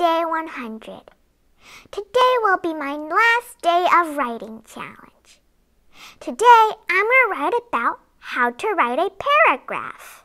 day 100. Today will be my last day of writing challenge. Today I'm going to write about how to write a paragraph.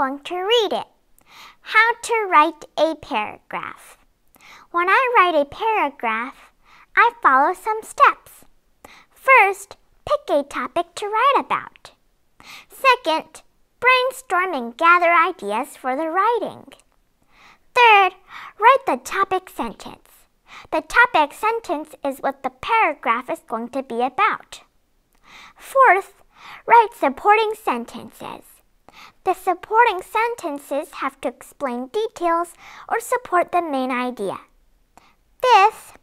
going to read it. How to write a paragraph. When I write a paragraph, I follow some steps. First, pick a topic to write about. Second, brainstorm and gather ideas for the writing. Third, write the topic sentence. The topic sentence is what the paragraph is going to be about. Fourth, write supporting sentences. The supporting sentences have to explain details or support the main idea. Fifth,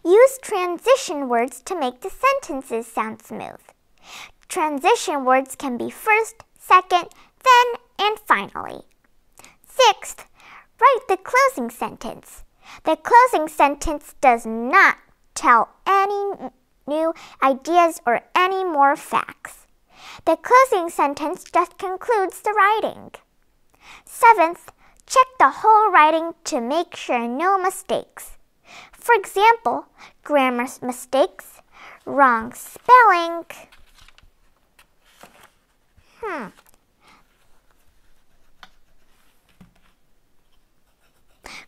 use transition words to make the sentences sound smooth. Transition words can be first, second, then, and finally. Sixth, write the closing sentence. The closing sentence does not tell any new ideas or any more facts. The closing sentence just concludes the writing. Seventh, check the whole writing to make sure no mistakes. For example, grammar mistakes, wrong spelling.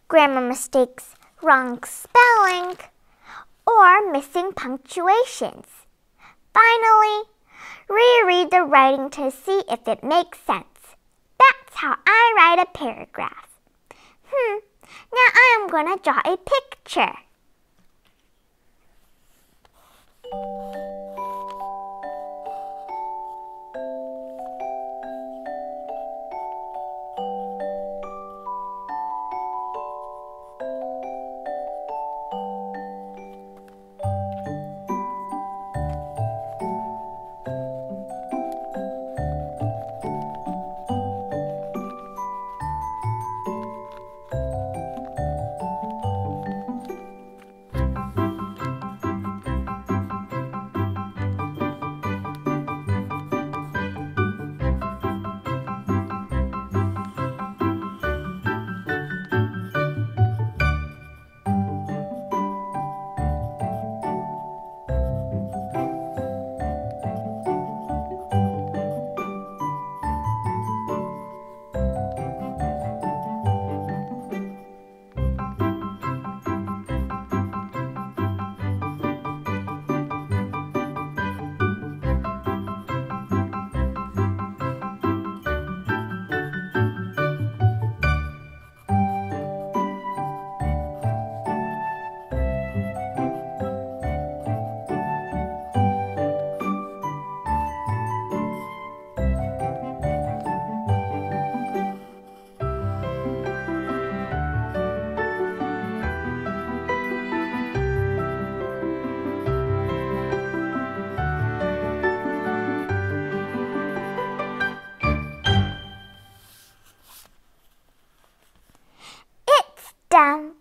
Grammar mistakes, wrong spelling, or missing punctuations. Finally, reread the writing to see if it makes sense. That's how I write a paragraph. Now I am going to draw a picture. Done.